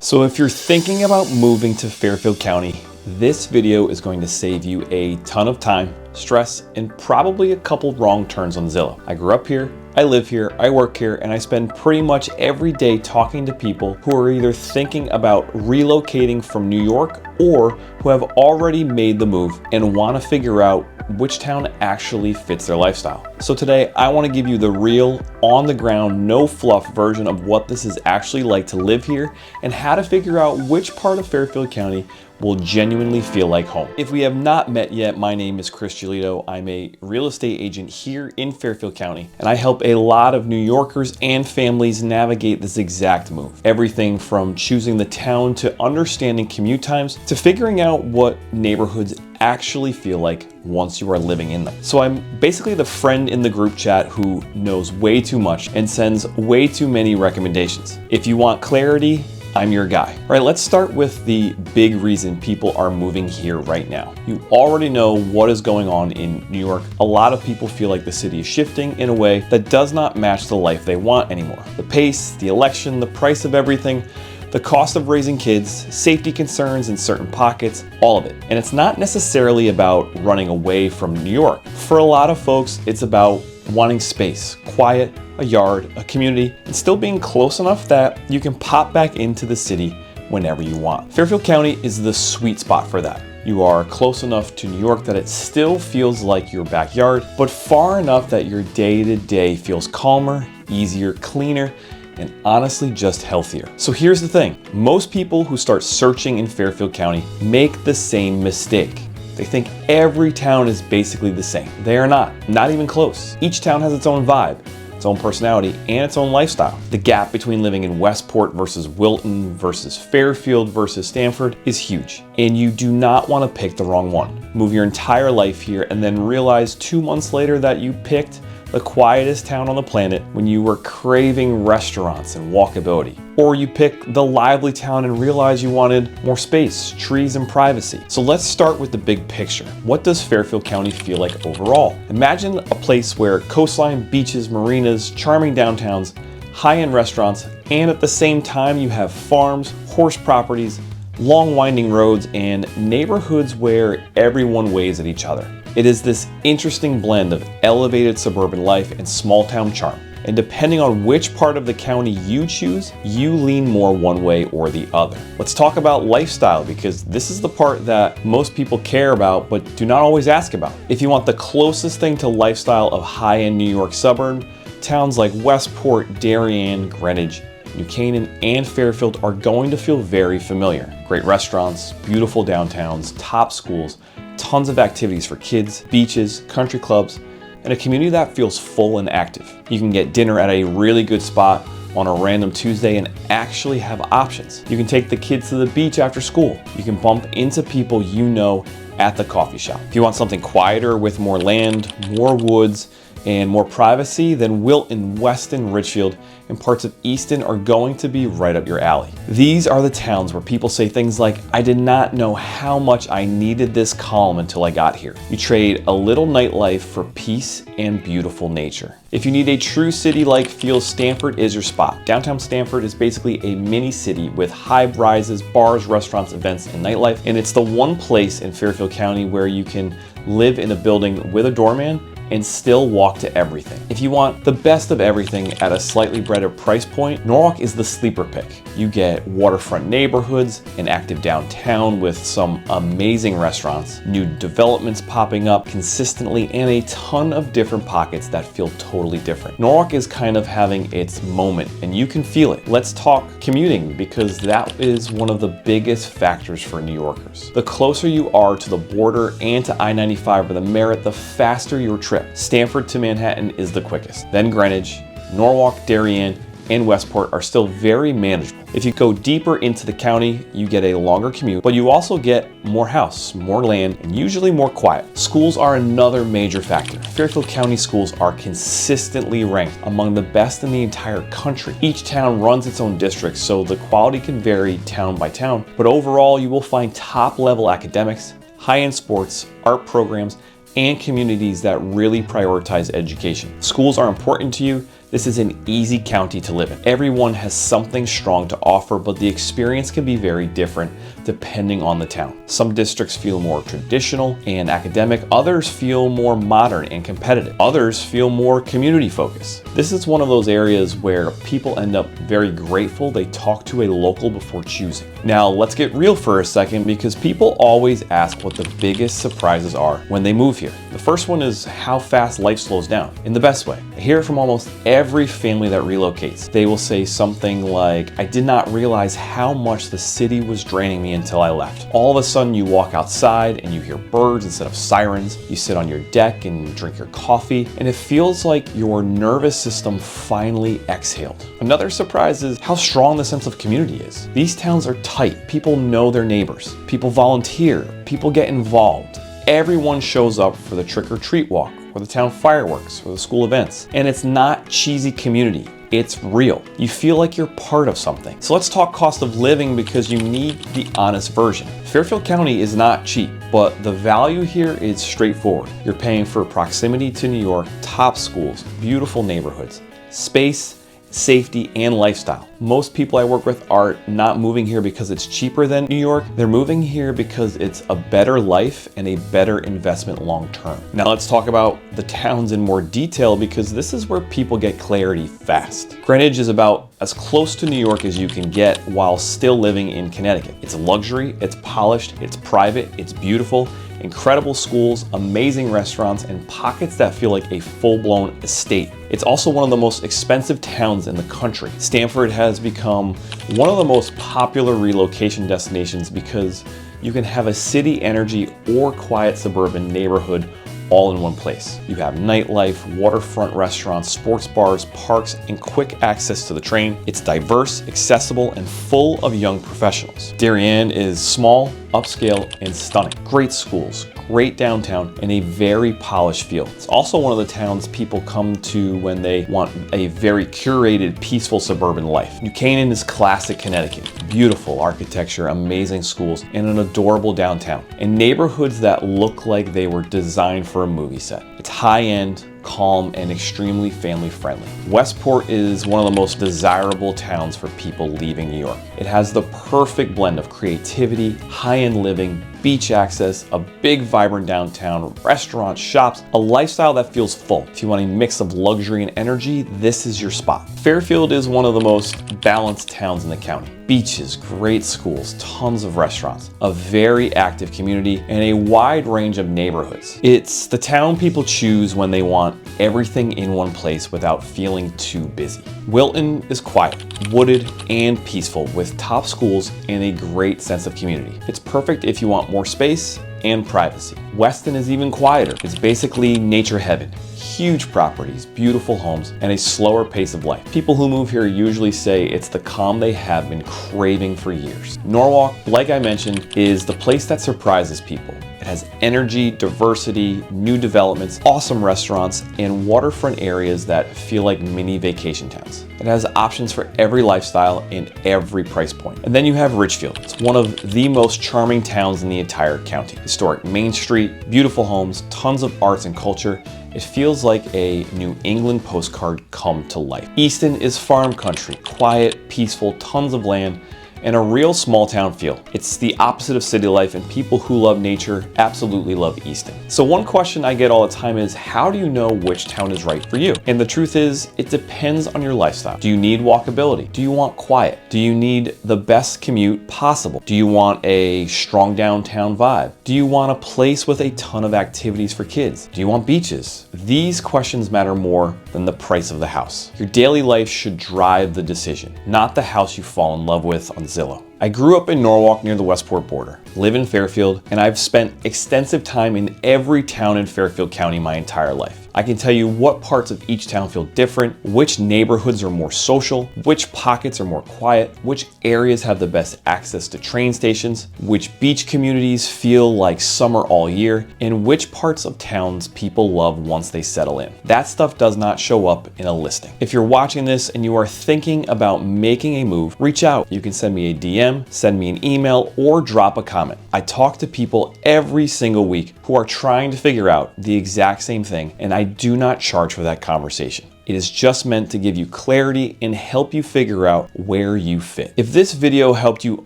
So if you're thinking about moving to Fairfield County, this video is going to save you a ton of time, stress, and probably a couple wrong turns on Zillow. I grew up here, I live here, I work here, and I spend pretty much every day talking to people who are either thinking about relocating from New York or who have already made the move and want to figure out which town actually fits their lifestyle. So today I want to give you the real, on the ground, no fluff version of what this is actually like to live here and how to figure out which part of Fairfield County will genuinely feel like home. If we have not met yet, my name is Chris Giolito. I'm a real estate agent here in Fairfield County, and I help a lot of New Yorkers and families navigate this exact move. Everything from choosing the town to understanding commute times to figuring out what neighborhoods actually feel like once you are living in them. So I'm basically the friend in the group chat who knows way too much and sends way too many recommendations. If you want clarity, I'm your guy. All right, let's start with the big reason people are moving here right now. You already know what is going on in New York. A lot of people feel like the city is shifting in a way that does not match the life they want anymore. The pace, the election, the price of everything, the cost of raising kids, safety concerns in certain pockets, all of it. And it's not necessarily about running away from New York. For a lot of folks, it's about wanting space, quiet, a yard, a community, and still being close enough that you can pop back into the city whenever you want. Fairfield County is the sweet spot for that. You are close enough to New York that it still feels like your backyard, but far enough that your day-to-day feels calmer, easier, cleaner, and honestly just healthier. So here's the thing. Most people who start searching in Fairfield County make the same mistake. They think every town is basically the same. They are not even close. Each town has its own vibe, its own personality, and its own lifestyle. The gap between living in Westport versus Wilton versus Fairfield versus Stamford is huge, and you do not want to pick the wrong one. Move your entire life here and then realize 2 months later that you picked the quietest town on the planet when you were craving restaurants and walkability. Or you pick the lively town and realize you wanted more space, trees, and privacy. So let's start with the big picture. What does Fairfield County feel like overall? Imagine a place where coastline, beaches, marinas, charming downtowns, high-end restaurants, and at the same time you have farms, horse properties, long winding roads, and neighborhoods where everyone waves at each other. It is this interesting blend of elevated suburban life and small town charm. And depending on which part of the county you choose, you lean more one way or the other. Let's talk about lifestyle, because this is the part that most people care about but do not always ask about. If you want the closest thing to lifestyle of high-end New York suburb, towns like Westport, Darien, Greenwich, New Canaan, and Fairfield are going to feel very familiar. Great restaurants, beautiful downtowns, top schools, tons of activities for kids, beaches, country clubs, and a community that feels full and active. You can get dinner at a really good spot on a random Tuesday and actually have options. You can take the kids to the beach after school. You can bump into people you know at the coffee shop. If you want something quieter with more land, more woods, and more privacy, then Wilton, Weston, Richfield, and parts of Easton are going to be right up your alley. These are the towns where people say things like, I did not know how much I needed this calm until I got here. You trade a little nightlife for peace and beautiful nature. If you need a true city-like feel, Stamford is your spot. Downtown Stamford is basically a mini city with high rises, bars, restaurants, events, and nightlife, and it's the one place in Fairfield County where you can live in a building with a doorman and still walk to everything. If you want the best of everything at a slightly better price point, Norwalk is the sleeper pick. You get waterfront neighborhoods, an active downtown with some amazing restaurants, new developments popping up consistently, and a ton of different pockets that feel totally different. Norwalk is kind of having its moment, and you can feel it. Let's talk commuting, because that is one of the biggest factors for New Yorkers. The closer you are to the border and to I-95 or the Merit, the faster your trip. Stamford to Manhattan is the quickest. Then Greenwich, Norwalk, Darien, and Westport are still very manageable. If you go deeper into the county, you get a longer commute, but you also get more house, more land, and usually more quiet. Schools are another major factor. Fairfield County schools are consistently ranked among the best in the entire country. Each town runs its own district, so the quality can vary town by town, but overall you will find top-level academics, high-end sports, art programs, and communities that really prioritize education. Schools are important to you, This is an easy county to live in. Everyone has something strong to offer, but the experience can be very different depending on the town. Some districts feel more traditional and academic, others feel more modern and competitive, others feel more community focused. This is one of those areas where people end up very grateful they talk to a local before choosing. Now let's get real for a second, because people always ask what the biggest surprises are when they move here. The first one is how fast life slows down, in the best way. I hear it from almost every family that relocates. They will say something like, "I did not realize how much the city was draining me until I left." All of a sudden you walk outside and you hear birds instead of sirens. You sit on your deck and you drink your coffee, and it feels like your nervous system finally exhaled. Another surprise is how strong the sense of community is. These towns are tight. People know their neighbors. People volunteer. People get involved. Everyone shows up for the trick-or-treat walk, or the town fireworks, or the school events. And it's not cheesy community. It's real. You feel like you're part of something. So let's talk cost of living, because you need the honest version. Fairfield County is not cheap, but the value here is straightforward. You're paying for proximity to New York, top schools, beautiful neighborhoods, space, safety, and lifestyle. Most people I work with are not moving here because it's cheaper than New York. They're moving here because it's a better life and a better investment long term. Now let's talk about the towns in more detail, because this is where people get clarity fast. Greenwich is about as close to New York as you can get while still living in Connecticut. It's luxury, it's polished, it's private, it's beautiful. Incredible schools, amazing restaurants, and pockets that feel like a full-blown estate. It's also one of the most expensive towns in the country. Stamford has become one of the most popular relocation destinations because you can have a city energy or quiet suburban neighborhood all in one place. You have nightlife, waterfront restaurants, sports bars, parks, and quick access to the train. It's diverse, accessible, and full of young professionals. Darien is small, upscale, and stunning. Great schools, great downtown, and a very polished feel. It's also one of the towns people come to when they want a very curated, peaceful suburban life. New Canaan is classic Connecticut. Beautiful architecture, amazing schools, and an adorable downtown. And neighborhoods that look like they were designed for a movie set. It's high-end, calm, and extremely family-friendly. Westport is one of the most desirable towns for people leaving New York. It has the perfect blend of creativity, high-end living, beach access, a big vibrant downtown, restaurants, shops, a lifestyle that feels full. If you want a mix of luxury and energy, this is your spot. Fairfield is one of the most balanced towns in the county. Beaches, great schools, tons of restaurants, a very active community, and a wide range of neighborhoods. It's the town people choose when they want everything in one place without feeling too busy. Wilton is quiet, wooded, and peaceful, with top schools and a great sense of community. It's perfect if you want more space and privacy. Weston is even quieter. It's basically nature heaven. Huge properties, beautiful homes, and a slower pace of life. People who move here usually say it's the calm they have been craving for years. Norwalk, like I mentioned, is the place that surprises people. It has energy, diversity, new developments, awesome restaurants, and waterfront areas that feel like mini vacation towns. It has options for every lifestyle and every price point. And then you have Richfield. It's one of the most charming towns in the entire county. Historic Main Street, beautiful homes, tons of arts and culture. It feels like a New England postcard come to life. Easton is farm country, quiet, peaceful, tons of land, and a real small town feel. It's the opposite of city life, and people who love nature absolutely love Easton. So one question I get all the time is, how do you know which town is right for you? And the truth is, it depends on your lifestyle. Do you need walkability? Do you want quiet? Do you need the best commute possible? Do you want a strong downtown vibe? Do you want a place with a ton of activities for kids? Do you want beaches? These questions matter more than the price of the house. Your daily life should drive the decision, not the house you fall in love with on Zillow. I grew up in Norwalk near the Westport border, live in Fairfield, and I've spent extensive time in every town in Fairfield County my entire life. I can tell you what parts of each town feel different, which neighborhoods are more social, which pockets are more quiet, which areas have the best access to train stations, which beach communities feel like summer all year, and which parts of towns people love once they settle in. That stuff does not show up in a listing. If you're watching this and you are thinking about making a move, reach out. You can send me a DM, send me an email, or drop a comment. I talk to people every single week who are trying to figure out the exact same thing, and I do not charge for that conversation. It is just meant to give you clarity and help you figure out where you fit. If this video helped you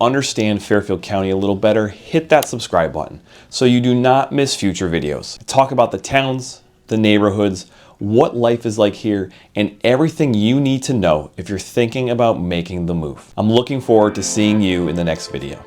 understand Fairfield County a little better, hit that subscribe button so you do not miss future videos. I talk about the towns, the neighborhoods, what life is like here, and everything you need to know if you're thinking about making the move. I'm looking forward to seeing you in the next video.